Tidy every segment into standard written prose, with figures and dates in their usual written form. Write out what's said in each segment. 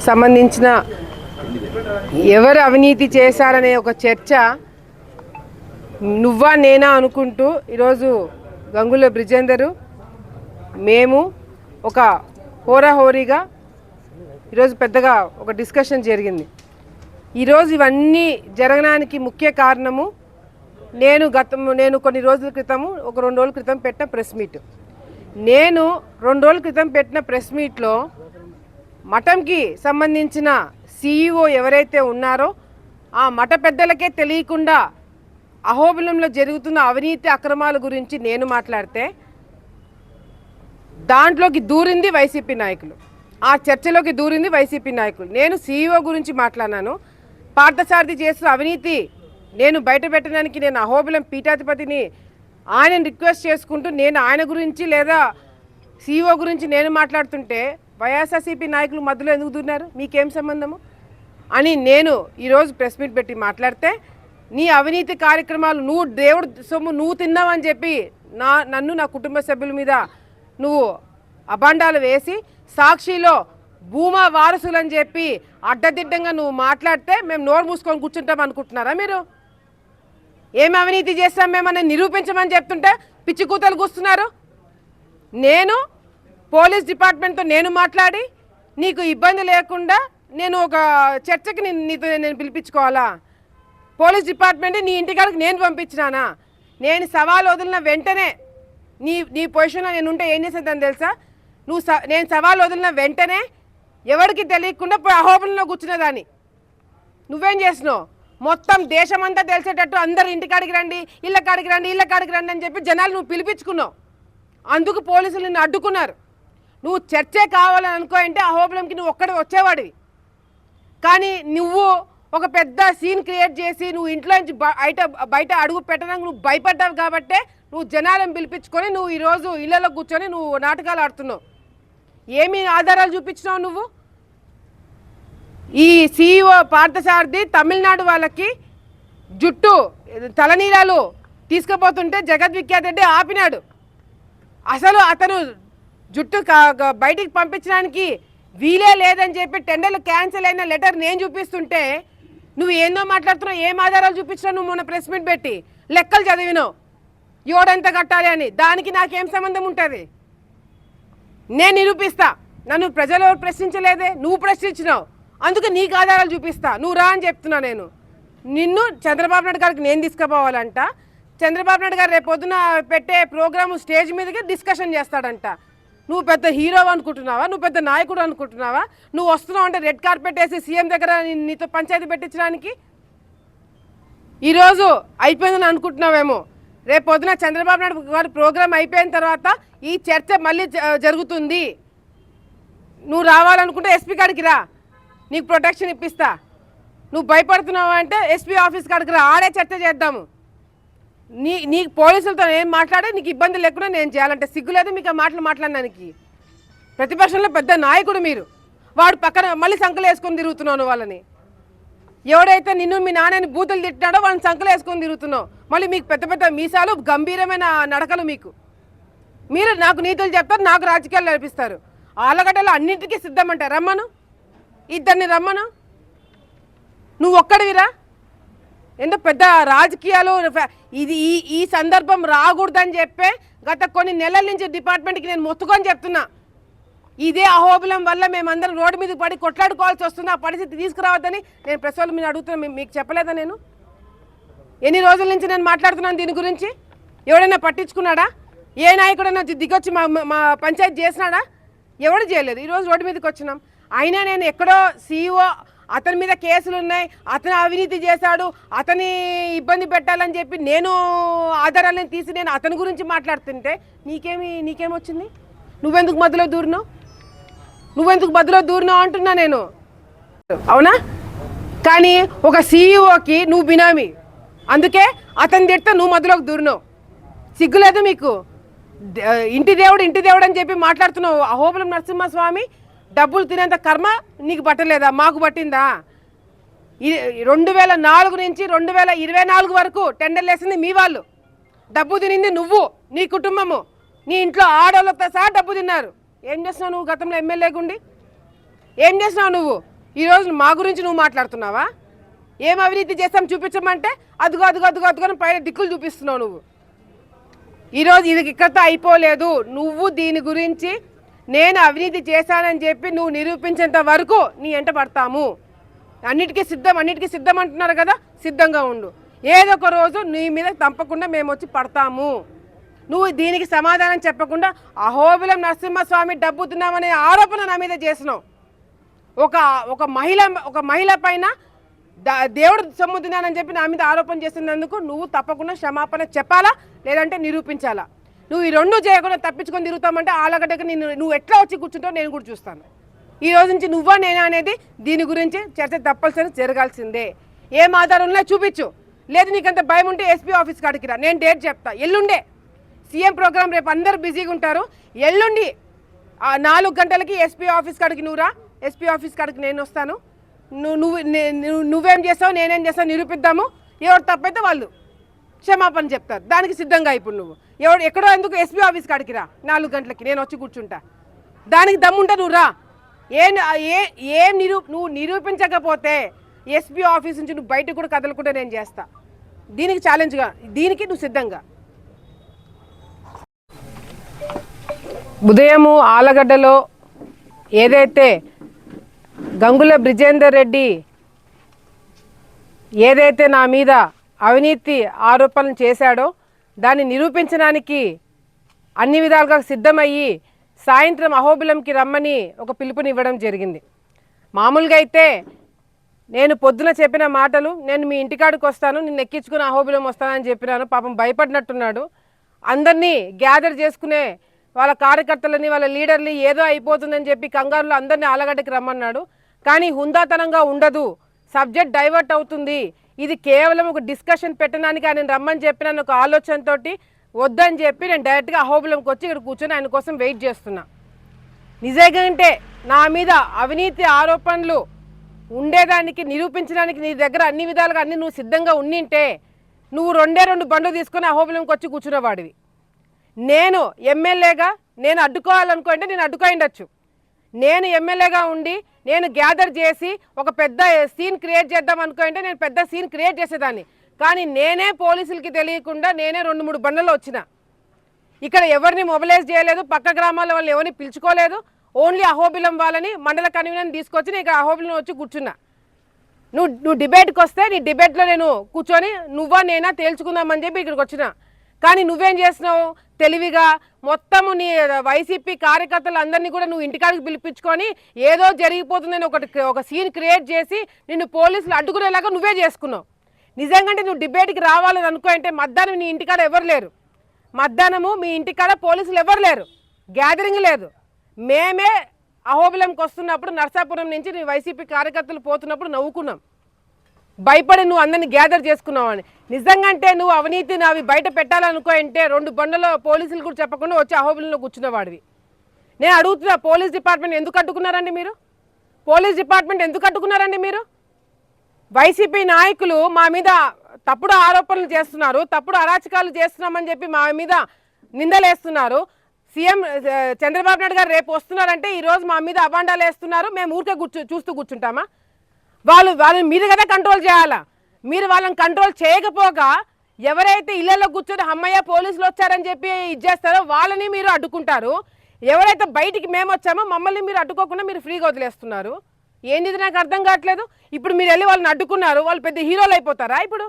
సంబంధించిన ఎవరు అవినీతి చేశారనే ఒక చర్చ నువ్వా నేనా అనుకుంటూ ఈరోజు గంగుల బ్రిజేందరు మేము ఒక హోరాహోరీగా ఈరోజు పెద్దగా ఒక డిస్కషన్ జరిగింది. ఈరోజు ఇవన్నీ జరగడానికి ముఖ్య కారణము నేను కొన్ని రోజుల క్రితము ఒక 2 రోజుల క్రితం పెట్టిన ప్రెస్ మీట్. నేను 2 రోజుల క్రితం పెట్టిన ప్రెస్ మీట్లో మఠంకి సంబంధించిన CEO ఎవరైతే ఉన్నారో ఆ మఠ పెద్దలకే తెలియకుండా అహోబిలంలో జరుగుతున్న అవినీతి అక్రమాల గురించి నేను మాట్లాడితే దాంట్లోకి దూరింది వైసీపీ నాయకులు, ఆ చర్చలోకి దూరింది వైసీపీ నాయకులు. నేను CEO గురించి మాట్లాడినాను, పార్థసారథి చేస్తున్న అవినీతి నేను బయట పెట్టడానికి నేను అహోబిలం పీఠాధిపతిని ఆయన రిక్వెస్ట్ చేసుకుంటూ నేను ఆయన గురించి లేదా CEO గురించి నేను మాట్లాడుతుంటే వైఎస్ఆర్సీపీ నాయకులు మధ్యలో ఎందుకు దూరినారు, మీకేం సంబంధము అని నేను ఈరోజు ప్రెస్ మీట్ పెట్టి మాట్లాడితే నీ అవినీతి కార్యక్రమాలు నువ్వు దేవుడు సొమ్ము నువ్వు తిన్నావని చెప్పి నన్ను నా కుటుంబ సభ్యుల మీద నువ్వు అభాండాలు వేసి సాక్షిలో భూమా వారసులని చెప్పి అడ్డదిడ్డంగా నువ్వు మాట్లాడితే మేము నోరు మూసుకొని కూర్చుంటాం అనుకుంటున్నారా? మీరు ఏమి అవినీతి చేస్తాం మేమని నిరూపించమని చెప్తుంటే పిచ్చి కూతలు కూస్తున్నారు. నేను పోలీస్ డిపార్ట్మెంట్తో నేను మాట్లాడి నీకు ఇబ్బంది లేకుండా నేను ఒక చర్చకి నీతో నేను పిలిపించుకోవాలా? పోలీస్ డిపార్ట్మెంట్ నీ ఇంటికాడికి నేను పంపించినానా? నేను సవాల్ వదిలిన వెంటనే నీ పొజిషన్లో నేను ఉంటే ఏం చేసేదని తెలుసా? నేను సవాల్ వదిలిన వెంటనే ఎవరికి తెలియకుండా పోయి అహోబిలంలో కూర్చునేదాన్ని. నువ్వేం చేసినావు? మొత్తం దేశమంతా తెలిసేటట్టు అందరు ఇంటికాడికి రండి, ఇళ్ళ కాడికి రండి అని చెప్పి జనాలు నువ్వు పిలిపించుకున్నావు. అందుకు పోలీసులు నిన్ను అడ్డుకున్నారు. నువ్వు చర్చే కావాలని అనుకో అంటే అహోబిలంకి నువ్వు ఒక్కడే వచ్చేవాడివి. కానీ నువ్వు ఒక పెద్ద సీన్ క్రియేట్ చేసి నువ్వు ఇంట్లో నుంచి బయట అడుగు పెట్టడానికి నువ్వు భయపడ్డావు కాబట్టే నువ్వు జనాలను పిలిపించుకొని నువ్వు ఈరోజు ఇళ్లలో కూర్చొని నువ్వు నాటకాలు ఆడుతున్నావు. ఏమి ఆధారాలు చూపించినావు నువ్వు? ఈ CEO పార్థసారథి తమిళనాడు వాళ్ళకి జుట్టు తలనీలాలు తీసుకుపోతుంటే జగద్విఖ్యాత్ రెడ్డి ఆపినాడు. అసలు అతను జుట్టు బయటికి పంపించడానికి వీలే లేదని చెప్పి టెండర్లు క్యాన్సిల్ అయిన లెటర్ నేను చూపిస్తుంటే నువ్వు ఏందో మాట్లాడుతున్నావు. ఏం ఆధారాలు చూపించినావు? నువ్వు మొన్న ప్రెస్ మీట్ పెట్టి లెక్కలు చదివినావు ఎవడెంత కట్టాలి అని. దానికి నాకేం సంబంధం ఉంటుంది? నేను నిరూపిస్తా. నన్ను ప్రజలు ఎవరు ప్రశ్నించలేదే, నువ్వు ప్రశ్నించినావు. అందుకే నీకు ఆధారాలు చూపిస్తా. నువ్వు రా అని చెప్తున్నా. నేను నిన్ను చంద్రబాబు నాయుడు గారికి నేను తీసుకుపోవాలంట. చంద్రబాబు నాయుడు గారు రేపు పొద్దున పెట్టే ప్రోగ్రాము స్టేజ్ మీదకి డిస్కషన్ చేస్తాడంట. నువ్వు పెద్ద హీరో అనుకుంటున్నావా? నువ్వు పెద్ద నాయకుడు అనుకుంటున్నావా? నువ్వు వస్తున్నావు అంటే రెడ్ కార్పెట్ వేసి సీఎం దగ్గర నీతో పంచాయతీ పెట్టించడానికి ఈరోజు అయిపోయిందని అనుకుంటున్నావేమో. రేపు పొద్దున చంద్రబాబు నాయుడు గారి ప్రోగ్రాం అయిపోయిన తర్వాత ఈ చర్చ మళ్ళీ జరుగుతుంది. నువ్వు రావాలనుకుంటే ఎస్పీ కాడికి రా, నీకు ప్రొటెక్షన్ ఇప్పిస్తా. నువ్వు భయపడుతున్నావు అంటే ఎస్పీ ఆఫీస్ కాడికి రా, ఆడే చర్చ చేద్దాము. నీకు పోలీసులతో నేను మాట్లాడే నీకు ఇబ్బంది లేకుండా నేను చేయాలంటే సిగ్గులేదు మీకు ఆ మాటలు మాట్లాడడానికి? ప్రతిపక్షంలో పెద్ద నాయకుడు మీరు, వాడు పక్కన మళ్ళీ సంకలు వేసుకొని తిరుగుతున్నావు వాళ్ళని. ఎవడైతే నిన్ను మీ నాన్నని బూతులు తిట్టినాడో వాళ్ళని సంకలు వేసుకొని తిరుగుతున్నావు. మళ్ళీ మీకు పెద్ద పెద్ద మీసాలు, గంభీరమైన నడకలు. మీరు నాకు నీతులు చెప్తారు, నాకు రాజకీయాలు నడిపిస్తారు. ఆలగడ్డలో అన్నింటికీ సిద్ధమంట. రమ్మను, ఇద్దరిని రమ్మను. నువ్వు ఒక్కడివిరా. ఎందుకు పెద్ద రాజకీయాలు ఇది ఈ సందర్భం రాకూడదని చెప్పే గత కొన్ని నెలల నుంచి డిపార్ట్మెంట్కి నేను మొత్తుకొని చెప్తున్నా. ఇదే అహోబిలం వల్ల మేమందరం రోడ్డు మీద పడి కొట్లాడుకోవాల్సి వస్తుంది. ఆ పరిస్థితి తీసుకురావద్దని నేను ప్రెస్ వాళ్ళ మీద అడుగుతున్నా. మీకు చెప్పలేదా? నేను ఎన్ని రోజుల నుంచి నేను మాట్లాడుతున్నాను దీని గురించి. ఎవడైనా పట్టించుకున్నాడా? ఏ నాయకుడైనా దిగొచ్చి మా పంచాయతీ చేసినాడా? ఎవడు చేయలేదు. ఈరోజు రోడ్డు మీదకి వచ్చినాం. అయినా నేను ఎక్కడో CEO అతని మీద కేసులు ఉన్నాయి, అతను అవినీతి చేశాడు, అతని ఇబ్బంది పెట్టాలని చెప్పి నేను ఆధారాలను తీసి నేను అతని గురించి మాట్లాడుతుంటే నీకేమొచ్చింది? నువ్వెందుకు మధ్యలో దూరినావు అంటున్నా నేను. అవునా? కానీ ఒక CEOకి నువ్వు బినామీ, అందుకే అతని తిడితే నువ్వు మధ్యలోకి దూరినావు. సిగ్గులేదు మీకు? ఇంటి దేవుడు అని చెప్పి మాట్లాడుతున్నావు. అహోబిలం నరసింహస్వామి డబ్బులు తినేంత కర్మ నీకు పట్టలేదా? మాకు పట్టిందా? 2004 నుంచి 2024 వరకు టెండర్లు వేసింది మీ వాళ్ళు, డబ్బు తినింది నువ్వు, నీ కుటుంబము, నీ ఇంట్లో ఆడవాళ్ళతో సహా డబ్బు తిన్నారు. ఏం చేస్తున్నావు నువ్వు? గతంలో ఎమ్మెల్యేగుండి ఏం చేస్తున్నావు నువ్వు? ఈరోజు మా గురించి నువ్వు మాట్లాడుతున్నావా? ఏం అవినీతి చేస్తాం చూపించమంటే అదుగో అదుగో అదుగో అదుగో పైన దిక్కులు చూపిస్తున్నావు నువ్వు. ఈరోజు ఇది ఇక్కడితో అయిపోలేదు. నువ్వు దీని గురించి నేను అవినీతి చేశానని చెప్పి నువ్వు నిరూపించేంత వరకు నీ ఎంట పడతాము. అన్నిటికీ సిద్ధం అంటున్నారు కదా, సిద్ధంగా ఉండు. ఏదో ఒక రోజు నీ మీద తప్పకుండా మేము వచ్చి పడతాము. నువ్వు దీనికి సమాధానం చెప్పకుండా అహోబిలం నరసింహస్వామి డబ్బు తిన్నామనే ఆరోపణ నా మీద చేసినావు. ఒక మహిళ పైన దేవుడు సొమ్ము తిన్నానని చెప్పి నా మీద ఆరోపణ చేస్తున్నందుకు నువ్వు తప్పకుండా క్షమాపణ చెప్పాలా, లేదంటే నిరూపించాలా. నువ్వు ఈ రెండు చేయకుండా తప్పించుకొని తిరుగుతామంటే ఆలగడ్డకి నువ్వు ఎట్లా వచ్చి కూర్చుంటావు నేను కూడా చూస్తాను. ఈ రోజు నుంచి నువ్వా నేనా అనేది దీని గురించి చర్చ తప్పనిసరి జరగాల్సిందే. ఏం ఆధారం ఉన్నా చూపించు. లేదు నీకంత భయం ఉంటే ఎస్పీ ఆఫీస్ కాడికి రా, నేను డేట్ చెప్తా. ఎల్లుండే సీఎం ప్రోగ్రామ్, రేపు అందరూ బిజీగా ఉంటారు. ఎల్లుండి 4 గంటలకి ఎస్పీ ఆఫీస్ కాడికి నువ్వు రా. ఎస్పీ ఆఫీస్ కాడికి నేను వస్తాను. నువ్వేం చేస్తావు నేనేం చేస్తావు నిరూపిద్దాము. ఎవరు తప్పైతే వాళ్ళు క్షమాపణ చెప్తారు. దానికి సిద్ధంగా ఇప్పుడు నువ్వు ఎక్కడో ఎందుకు ఎస్పీ ఆఫీస్ కాడికి రా, 4 గంటలకి నేను వచ్చి కూర్చుంటా. దానికి దమ్ముంటే నువ్వు రా. నువ్వు నిరూపించకపోతే ఎస్పీ ఆఫీస్ నుంచి నువ్వు బయటకు కూడా కదలకుండా నేను చేస్తా. దీనికి ఛాలెంజ్గా, దీనికి నువ్వు సిద్ధంగా. ఉదయము ఆలగడ్డలో ఏదైతే గంగుల బ్రిజేందర్ రెడ్డి ఏదైతే నా మీద అవినీతి ఆరోపణలు చేశాడో దాన్ని నిరూపించడానికి అన్ని విధాలుగా సిద్ధమయ్యి సాయంత్రం అహోబిలంకి రమ్మని ఒక పిలుపునివ్వడం జరిగింది. మామూలుగా అయితే నేను పొద్దున చెప్పిన మాటలు, నేను మీ ఇంటికాడికి వస్తాను, నిన్ను ఎక్కించుకుని అహోబిలం వస్తానని చెప్పినాను. పాపం భయపడినట్టున్నాడు. అందరినీ గ్యాదర్ చేసుకునే వాళ్ళ కార్యకర్తలని వాళ్ళ లీడర్ని ఏదో అయిపోతుందని చెప్పి కంగారులో అందరినీ ఆలగడ్డకి రమ్మన్నాడు. కానీ హుందాతనంగా ఉండదు, సబ్జెక్ట్ డైవర్ట్ అవుతుంది, ఇది కేవలం ఒక డిస్కషన్ పెట్టడానికి ఆయన రమ్మని చెప్పిన ఒక ఆలోచనతో వద్దని చెప్పి నేను డైరెక్ట్గా అహోబిలంకి వచ్చి ఇక్కడ కూర్చొని ఆయన కోసం వెయిట్ చేస్తున్నా. నిజంగా నా మీద అవినీతి ఆరోపణలు ఉండేదానికి నిరూపించడానికి నీ దగ్గర అన్ని విధాలుగా అన్ని నువ్వు సిద్ధంగా ఉండింటే నువ్వు 2 బండ్లు తీసుకొని అహోబిలంకి వచ్చి కూర్చునేవాడివి. నేను ఎమ్మెల్యేగా నేను అడ్డుకోవాలనుకుంటే నేను అడ్డుకోయిండొచ్చు. నేను ఎమ్మెల్యేగా ఉండి నేను గ్యాదర్ చేసి ఒక పెద్ద సీన్ క్రియేట్ చేద్దాం అనుకుంటే నేను పెద్ద సీన్ క్రియేట్ చేసేదాన్ని. కానీ నేనే పోలీసులకి తెలియకుండా నేనే 2-3 బండ్లలో వచ్చిన. ఇక్కడ ఎవరిని మొబిలైజ్ చేయలేదు, పక్క గ్రామాల వాళ్ళు ఎవరిని పిలుచుకోలేదు. ఓన్లీ అహోబిలం వాళ్ళని మండల కన్వీనర్ని తీసుకొచ్చి నేను ఇక్కడ అహోబిలం వచ్చి కూర్చున్నా. నువ్వు డిబేట్కి వస్తే నీ డిబేట్లో నేను కూర్చొని నువ్వా నేనా తేల్చుకుందామని చెప్పి ఇక్కడికి వచ్చిన. కానీ నువ్వేం చేసినావు? తెలివిగా మొత్తము నీ వైసీపీ కార్యకర్తలు అందరినీ కూడా నువ్వు ఇంటికాడికి పిలిపించుకొని ఏదో జరిగిపోతుందని ఒక సీన్ క్రియేట్ చేసి నిన్ను పోలీసులు అడ్డుకునేలాగా నువ్వే చేసుకున్నావు. నిజంగా నువ్వు డిబేట్కి రావాలని అనుకో అంటే మధ్యాహ్నం నీ ఇంటికాడ ఎవరు లేరు. మధ్యాహ్నము మీ ఇంటికాడ పోలీసులు ఎవరు లేరు, గ్యాదరింగ్ లేదు. మేమే అహోబిలంకి వస్తున్నప్పుడు నర్సాపురం నుంచి నీ వైసీపీ కార్యకర్తలు పోతున్నప్పుడు నవ్వుకున్నాం. భయపడి నువ్వు అందరినీ గ్యాదర్ చేసుకున్నావు అని. నిజంగా నువ్వు అవినీతిని అవి బయట పెట్టాలనుకో అంటే 2 బండ్లలో పోలీసులు కూడా చెప్పకుండా వచ్చి అహోబిలంలో కూర్చున్నవాడివి. నేను అడుగుతున్నా, పోలీస్ డిపార్ట్మెంట్ ఎందుకు అడ్డుకున్నారండి మీరు? పోలీస్ డిపార్ట్మెంట్ ఎందుకు అడ్డుకున్నారండి మీరు? వైసీపీ నాయకులు మా మీద తప్పుడు ఆరోపణలు చేస్తున్నారు, తప్పుడు అరాచకాలు చేస్తున్నామని చెప్పి మా మీద నిందలేస్తున్నారు. సీఎం చంద్రబాబు నాయుడు గారు రేపు వస్తున్నారంటే ఈరోజు మా మీద అబాండాలు వేస్తున్నారు. మేము ఊరికే చూస్తూ కూర్చుంటామా? వాళ్ళని మీరు కదా కంట్రోల్ చేయాలా. మీరు వాళ్ళని కంట్రోల్ చేయకపోగా ఎవరైతే ఇళ్లలో కూర్చొని అమ్మయ్య పోలీసులు వచ్చారని చెప్పి ఇచ్చేస్తారో వాళ్ళని మీరు అడ్డుకుంటారు. ఎవరైతే బయటికి మేము వచ్చామో మమ్మల్ని మీరు అడ్డుకోకుండా మీరు ఫ్రీగా వదిలేస్తున్నారు. ఏంది నాకు అర్థం కావట్లేదు. ఇప్పుడు మీరు వెళ్ళి వాళ్ళని అడ్డుకున్నారు, వాళ్ళు పెద్ద హీరోలు అయిపోతారా? ఇప్పుడు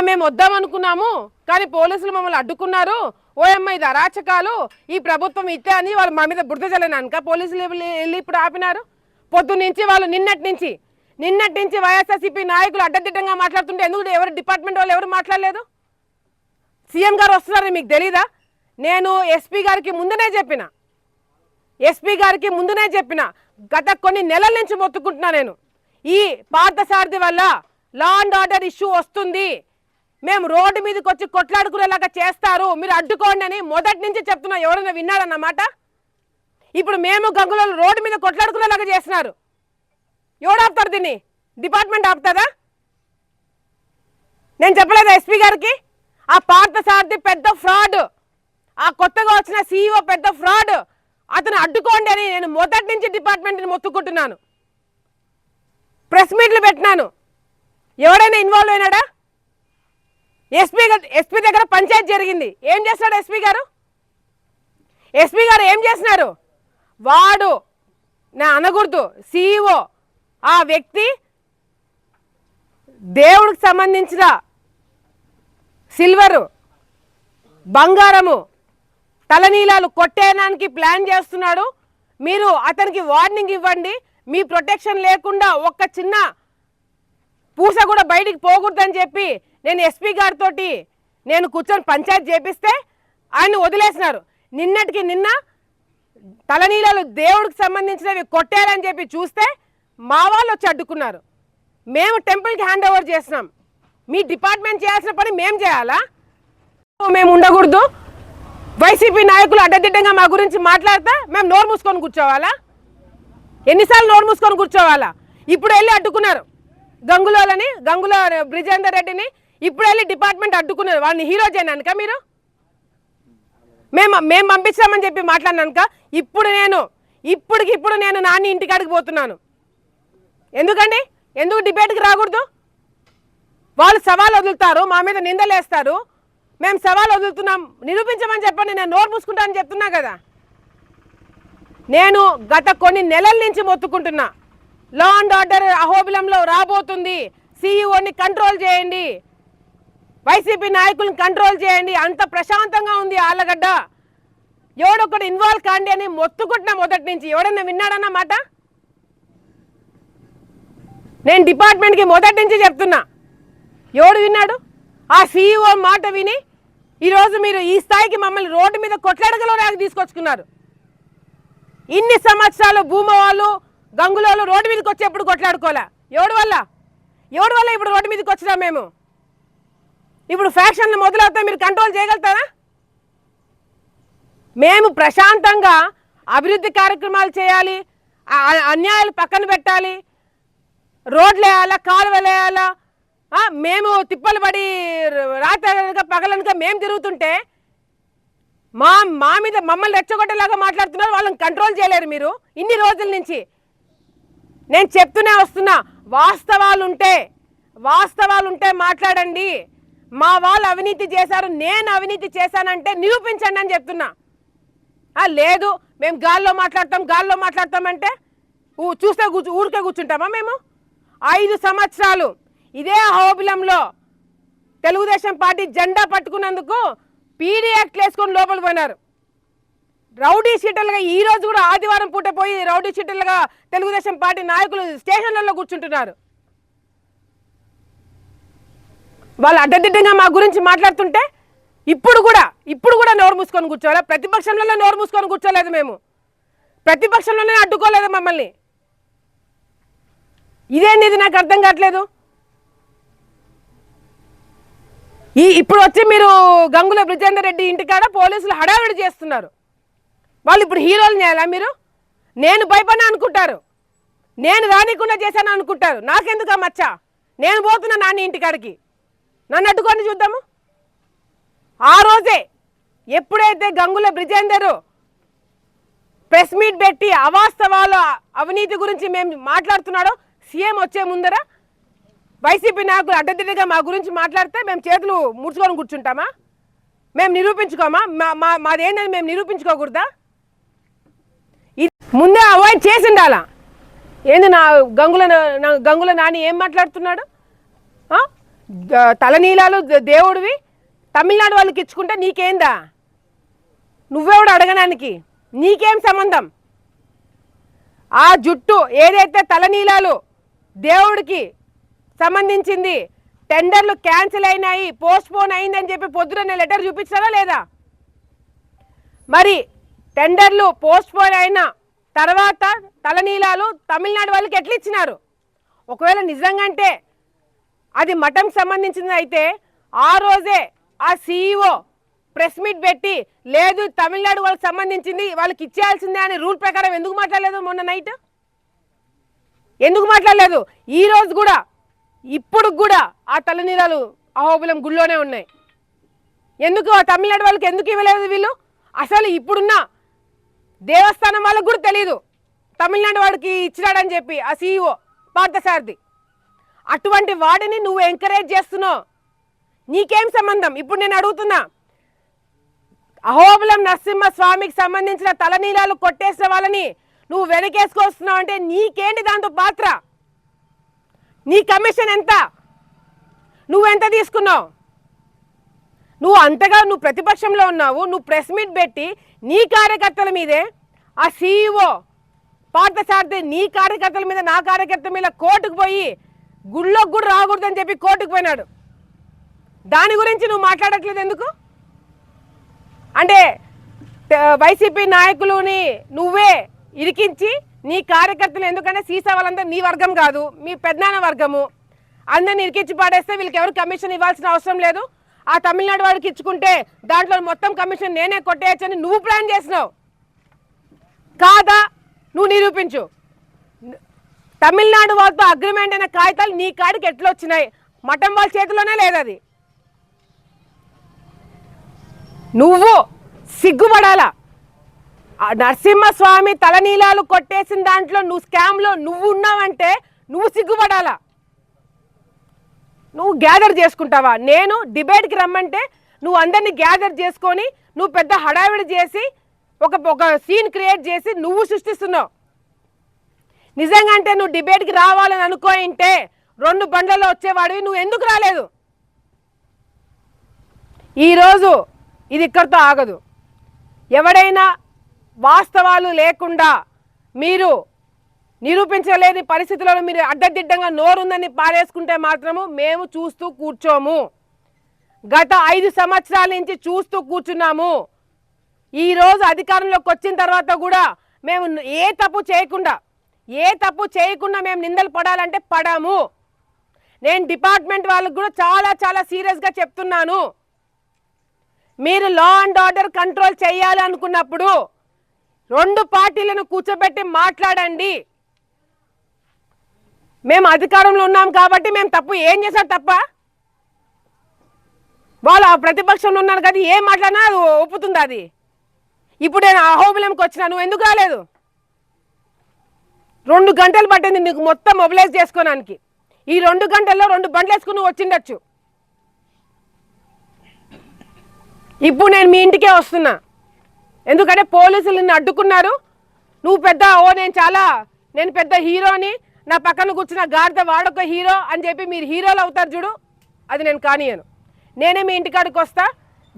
మేము వద్దామనుకున్నాము కానీ పోలీసులు మమ్మల్ని అడ్డుకున్నారు, ఓయమ్మ ఇది అరాచకాలు, ఈ ప్రభుత్వం ఇట్టే అని వాళ్ళు మా మీద బురద చల్లనాక పోలీసులు వెళ్ళి ఇప్పుడు ఆపినారు. పొద్దున్నుంచి వాళ్ళు నిన్నటి నుంచి వైఎస్ఆర్సీపీ నాయకులు అడ్డదిడ్డంగా మాట్లాడుతుంటే ఎందుకు ఎవరు డిపార్ట్మెంట్ వాళ్ళు ఎవరు మాట్లాడలేదు? సీఎం గారు వస్తున్నారని మీకు తెలీదా? నేను ఎస్పీ గారికి ముందునే చెప్పిన గత కొన్ని నెలల నుంచి మొత్తుకుంటున్నా. నేను ఈ పార్థసారథి వల్ల లా అండ్ ఆర్డర్ ఇష్యూ వస్తుంది, మేము రోడ్డు మీదకి వచ్చి కొట్లాడుకునేలాగా చేస్తారు, మీరు అడ్డుకోండి అని మొదటి నుంచి చెప్తున్నా. ఎవరైనా విన్నారన్నమాట? ఇప్పుడు మేము గంగులలో రోడ్డు మీద కొట్లాడుకునేలాగా చేస్తున్నారు. ఎవడు ఆపుతారు దీన్ని? డిపార్ట్మెంట్ ఆపుతుందా? నేను చెప్పలేదా ఎస్పీ గారికి? ఆ పార్థసారథి పెద్ద ఫ్రాడ్, ఆ కొత్తగా వచ్చిన CEO పెద్ద ఫ్రాడ్, అతను అడ్డుకోండి అని నేను మొదటి నుంచి డిపార్ట్మెంట్ని మొత్తుకుంటున్నాను. ప్రెస్ మీట్లు పెట్టినాను. ఎవడైనా ఇన్వాల్వ్ అయినాడా? ఎస్పీ దగ్గర పంచాయతీ జరిగింది. ఏం చేస్తాడు ఎస్పీ గారు? ఎస్పీ గారు ఏం చేస్తున్నారు? వాడు నా అనకూడదు CEO, ఆ వ్యక్తి దేవుడికి సంబంధించిన సిల్వరు, బంగారము, తలనీలాలు కొట్టేయడానికి ప్లాన్ చేస్తున్నాడు. మీరు అతనికి వార్నింగ్ ఇవ్వండి. మీ ప్రొటెక్షన్ లేకుండా ఒక్క చిన్న పూస కూడా బయటికి పోకూడదని చెప్పి నేను ఎస్పీ గారితో నేను కూర్చొని పంచాయతీ చేపిస్తే ఆయన వదిలేసినారు. నిన్నటికి నిన్న తలనీలాలు దేవుడికి సంబంధించినవి కొట్టారని చెప్పి చూస్తే మా వాళ్ళు వచ్చి అడ్డుకున్నారు. మేము టెంపుల్కి హ్యాండ్ ఓవర్ చేసినాం. మీ డిపార్ట్మెంట్ చేయాల్సిన పని మేము చేయాలా? మేము ఉండకూడదు. వైసీపీ నాయకులు అడ్డదిడ్డంగా మా గురించి మాట్లాడితే మేము నోరు మూసుకొని కూర్చోవాలా? ఎన్నిసార్లు నోరు మూసుకొని కూర్చోవాలా? ఇప్పుడు వెళ్ళి అడ్డుకున్నారు గంగుల బ్రిజేందర్ రెడ్డిని. ఇప్పుడు వెళ్ళి డిపార్ట్మెంట్ అడ్డుకున్నారు. వాళ్ళని హీరో చేయడానిక మీరు? మేము పంపించామని చెప్పి మాట్లాడినాక ఇప్పుడు నేను నాని ఇంటికాడికి పోతున్నాను. ఎందుకండి? ఎందుకు డిబేట్కి రాకూడదు? వాళ్ళు సవాల్ వదులుతారు, మా మీద నిందలేస్తారు. మేము సవాల్ వదులుతున్నాం, నిరూపించమని చెప్పండి. నేను నోరు మూసుకుంటానని చెప్తున్నా కదా. నేను గత కొన్ని నెలల నుంచి మొత్తుకుంటున్నా, లా అండ్ ఆర్డర్ అహోబిలంలో రాబోతుంది, CEOని కంట్రోల్ చేయండి, వైసీపీ నాయకులను కంట్రోల్ చేయండి. అంత ప్రశాంతంగా ఉంది ఆళ్ళగడ్డ, ఎవడొక్కడు ఇన్వాల్వ్ కాండి అని మొత్తుకుంటున్నా మొదటి నుంచి. ఎవడన్నా విన్నాడన్న మాట? నేను డిపార్ట్మెంట్కి మొదటి నుంచి చెప్తున్నా. ఎవడు విన్నాడు? ఆ CEO మాట విని ఈరోజు మీరు ఈ స్థాయికి మమ్మల్ని రోడ్డు మీద కొట్లాడగలో తీసుకొచ్చుకున్నారు. ఇన్ని సంవత్సరాలు భూమా వాళ్ళు గంగులోళ్ళు రోడ్డు మీదకి వచ్చి ఎప్పుడు కొట్లాడుకోలే. ఎవడి వల్ల ఇప్పుడు రోడ్డు మీదకి వచ్చినా? మేము ఇప్పుడు ఫ్యాక్షన్లు మొదలవుతా మీరు కంట్రోల్ చేయగలుగుతారా? మేము ప్రశాంతంగా అభివృద్ధి కార్యక్రమాలు చేయాలి, అన్యాయాలు పక్కన పెట్టాలి, రోడ్లు వేయాలా, కాలువలు వేయాలా, మేము తిప్పలు పడి రాత్రనక పగలనక మేము తిరుగుతుంటే మా మీద మమ్మల్ని రెచ్చగొట్టేలాగా మాట్లాడుతున్నారు. వాళ్ళని కంట్రోల్ చేయలేరు మీరు ఇన్ని రోజుల నుంచి. నేను చెప్తూనే వస్తున్నా, వాస్తవాలు ఉంటే మాట్లాడండి. మా వాళ్ళు అవినీతి చేశారు, నేను అవినీతి చేశానంటే నిరూపించండి అని చెప్తున్నా. లేదు మేము గాల్లో మాట్లాడతామంటే చూస్తే ఊరికే కూర్చుంటామా? మేము 5 సంవత్సరాలు ఇదే అహోబిలంలో తెలుగుదేశం పార్టీ జెండా పట్టుకున్నందుకు PD యాక్ట్ వేసుకొని లోపల పోయినారు. రౌడీ షీటర్లుగా ఈ రోజు కూడా ఆదివారం పూట పోయి రౌడీ షీటర్లుగా తెలుగుదేశం పార్టీ నాయకులు స్టేషన్లలో కూర్చుంటున్నారు. వాళ్ళు అడ్డదిడ్డంగా మా గురించి మాట్లాడుతుంటే ఇప్పుడు కూడా నోరు మూసుకొని కూర్చోవాలా? ప్రతిపక్షంలో నోరు మూసుకొని కూర్చోలేదు. మేము ప్రతిపక్షంలోనే అడ్డుకోలేదు మమ్మల్ని. ఇదేంది నాకు అర్థం కావట్లేదు. ఇప్పుడు వచ్చి మీరు గంగుల బ్రిజేందర్ రెడ్డి ఇంటికాడ పోలీసులు హడావిడి చేస్తున్నారు. వాళ్ళు ఇప్పుడు హీరోలు చేయాలా మీరు? నేను భయపడినా అనుకుంటారు, నేను రానికుండా చేశాను అనుకుంటారు. నాకెందుకు మచ్చ? నేను పోతున్నా నాని ఇంటికాడికి, నన్ను అడ్డుకొని చూద్దాము. ఆ రోజే ఎప్పుడైతే గంగుల బ్రిజేందరు ప్రెస్ మీట్ పెట్టి అవాస్తవాల అవినీతి గురించి మేము మాట్లాడుతున్నాడో, సీఎం వచ్చే ముందర వైసీపీ నాయకులు అడ్డదిడ్డగా మా గురించి మాట్లాడితే మేము చేతులు ముడుచుకొని కూర్చుంటామా? మేము నిరూపించుకోమా? మాదేంటని మేము నిరూపించుకోకూడదా? ముందే అవాయిడ్ చేసి ఉండాలా. ఏంది నా గంగుల నాని ఏం మాట్లాడుతున్నాడు? తలనీలాలు దేవుడివి తమిళనాడు వాళ్ళకి ఇచ్చుకుంటే నీకేందా? నువ్వెవడు అడగడానికి? నీకేం సంబంధం? ఆ జుట్టు ఏదైతే తలనీలాలు దేవుడికి సంబంధించింది, టెండర్లు క్యాన్సిల్ అయినాయి, పోస్ట్పోన్ అయిందని చెప్పి పొద్దున లెటర్ చూపించారా లేదా? మరి టెండర్లు పోస్ట్పోన్ అయిన తర్వాత తలనీలాలు తమిళనాడు వాళ్ళకి ఎట్లా ఇచ్చినారు? ఒకవేళ నిజంగా అంటే అది మఠంకి సంబంధించింది అయితే ఆ రోజే ఆ సీఈఓ ప్రెస్ మీట్ పెట్టి లేదు తమిళనాడు వాళ్ళకి సంబంధించింది వాళ్ళకి ఇచ్చేయాల్సిందే అని రూల్ ప్రకారం ఎందుకు మాట్లాడలేదు మొన్న నైట్? ఎందుకు మాట్లాడలేదు? ఈ రోజు కూడా ఇప్పుడు కూడా ఆ తలనీలాలు అహోబిలం గుళ్ళోనే ఉన్నాయి. ఎందుకు ఆ తమిళనాడు వాళ్ళకి ఎందుకు ఇవ్వలేదు వీళ్ళు? అసలు ఇప్పుడున్న దేవస్థానం వాళ్ళకు కూడా తెలియదు తమిళనాడు వాడికి ఇచ్చినాడని చెప్పి ఆ సీఈఓ పార్థసారథి. అటువంటి వాడిని నువ్వు ఎంకరేజ్ చేస్తున్నావు. నీకేం సంబంధం? ఇప్పుడు నేను అడుగుతున్నా, అహోబిలం నరసింహ స్వామికి సంబంధించిన తలనీలాలు కొట్టేసిన వాళ్ళని నువ్వు వెనకేసుకొస్తున్నావు అంటే నీకేంటి దాంతో పాత్ర? నీ కమిషన్ ఎంత? నువ్వెంత తీసుకున్నావు? నువ్వు అంతగా నువ్వు ప్రతిపక్షంలో ఉన్నావు, నువ్వు ప్రెస్ మీట్ పెట్టి నీ కార్యకర్తల మీదే ఆ సీఈఓ పార్థసారథి నీ కార్యకర్తల మీద నా కార్యకర్తల మీద కోర్టుకు పోయి గుళ్ళోకి కూడా రాకూడదని చెప్పి కోర్టుకు పోయినాడు. దాని గురించి నువ్వు మాట్లాడట్లేదు ఎందుకు? అంటే వైసీపీ నాయకులని నువ్వే ఇరికించి నీ కార్యకర్తలు, ఎందుకంటే సీసా వాళ్ళంతా నీ వర్గం కాదు, మీ పెద్దనాన్న వర్గము, అందరిని ఇరికించి పాడేస్తే వీళ్ళకి ఎవరు కమిషన్ ఇవ్వాల్సిన అవసరం లేదు, ఆ తమిళనాడు వాడికి ఇచ్చుకుంటే దాంట్లో మొత్తం కమిషన్ నేనే కొట్టేయచ్చని నువ్వు ప్లాన్ చేసినావు కాదా? నువ్వు నిరూపించు. తమిళనాడు వాళ్ళతో అగ్రిమెంట్ అయిన కాగితాలు నీ కాడికి ఎట్లా వచ్చినాయి? మఠం వాళ్ళ చేతిలోనే లేదు అది. నువ్వు సిగ్గుపడాలా? నరసింహస్వామి తలనీలాలు కొట్టేసిన దాంట్లో నువ్వు స్కామ్లో నువ్వు ఉన్నావంటే నువ్వు సిగ్గుపడాలా? నువ్వు గ్యాదర్ చేసుకుంటావా? నేను డిబేట్కి రమ్మంటే నువ్వు అందరినీ గ్యాదర్ చేసుకొని నువ్వు పెద్ద హడావిడి చేసి ఒక సీన్ క్రియేట్ చేసి నువ్వు సృష్టిస్తున్నావు. నిజంగా అంటే నువ్వు డిబేట్కి రావాలని అనుకోయింటే 2 బండ్లలో వచ్చేవాడివి, నువ్వు ఎందుకు రాలేదు? ఈరోజు ఇది ఇక్కడితో ఆగదు. ఎవడైనా వాస్తవాలు లేకుండా మీరు నిరూపించలేని పరిస్థితులలో మీరు అడ్డదిడ్డంగా నోరుందని పారేసుకుంటే మాత్రము మేము చూస్తూ కూర్చోము. గత 5 సంవత్సరాల నుంచి చూస్తూ కూర్చున్నాము. ఈరోజు అధికారంలోకి వచ్చిన తర్వాత కూడా మేము ఏ తప్పు చేయకుండా మేము నిందలు పడాలంటే పడాము. నేను డిపార్ట్మెంట్ వాళ్ళకు కూడా చాలా సీరియస్గా చెప్తున్నాను. మీరు లా అండ్ ఆర్డర్ కంట్రోల్ చేయాలి అనుకున్నప్పుడు 2 పార్టీలను కూర్చోబెట్టి మాట్లాడండి. మేము అధికారంలో ఉన్నాం కాబట్టి మేము తప్పు ఏం చేశారు తప్ప? వాళ్ళు ఆ ప్రతిపక్షంలో ఉన్నారు కదా, ఏం మాట్లాడినా అది ఒప్పుతుంది. అది ఇప్పుడు నేను అహోబిలంకి వచ్చినా, నువ్వు ఎందుకు రాలేదు? 2 గంటలు పట్టింది నీకు మొత్తం మొబిలైజ్ చేసుకోవడానికి. ఈ 2 గంటల్లో 2 బండ్లు వేసుకుని నువ్వు వచ్చిండొచ్చు. ఇప్పుడు నేను మీ ఇంటికే వస్తున్నా, ఎందుకంటే పోలీసులు నిన్ను అడ్డుకున్నారు. నువ్వు పెద్ద నేను పెద్ద హీరోని, నా పక్కన కూర్చున్న గాడిద వాడొక హీరో అని చెప్పి మీరు హీరోలు అవుతారు చూడు, అది నేను కానియను. నేనే మీ ఇంటికాడికి వస్తా.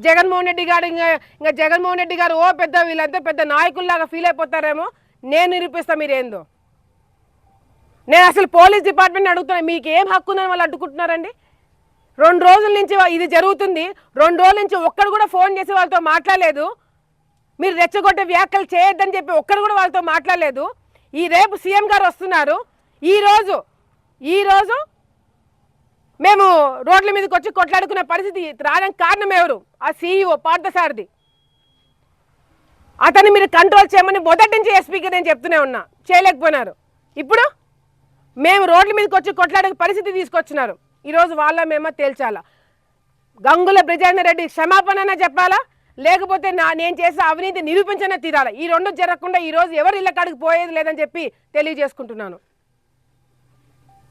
జగన్మోహన్ రెడ్డి గారు ఇంకా జగన్మోహన్ రెడ్డి గారు పెద్ద వీళ్ళంతా పెద్ద నాయకుల్లాగా ఫీల్ అయిపోతారేమో, నేను నిరూపిస్తా మీరేందో. నేను అసలు పోలీస్ డిపార్ట్మెంట్ అడుగుతున్నా, మీకు ఏం హక్కు ఉందని వాళ్ళు అడ్డుకుంటున్నారండి? 2 రోజుల నుంచి ఇది జరుగుతుంది. 2 రోజుల నుంచి ఒక్కడు కూడా ఫోన్ చేసి వాళ్ళతో మాట్లాడలేదు. మీరు రెచ్చగొట్టే వ్యాఖ్యలు చేయొద్దని చెప్పి ఒక్కడు కూడా వాళ్ళతో మాట్లాడలేదు. రేపు సీఎం గారు వస్తున్నారు. ఈరోజు మేము రోడ్ల మీదకి వచ్చి కొట్లాడుకునే పరిస్థితి రావడానికి కారణం ఎవరు? ఆ సీఈఓ పార్థసారథి. అతన్ని మీరు కంట్రోల్ చేయమని మొదటి నుంచి ఎస్పీకి నేను చెప్తూనే ఉన్నా, చేయలేకపోయినారు. ఇప్పుడు మేము రోడ్ల మీదకి వచ్చి కొట్లాడే పరిస్థితి తీసుకొచ్చినారు. ఈరోజు మేమో తేల్చాలా? గంగుల బ్రిజేందర్ రెడ్డి క్షమాపణ చెప్పాలా, లేకపోతే నేను చేసే అవినీతి నిరూపించనే తీరాలా? ఈ 2 జరగకుండా ఈరోజు ఎవరు ఇళ్ళ కాడికి పోయేది లేదని చెప్పి తెలియజేసుకుంటున్నాను.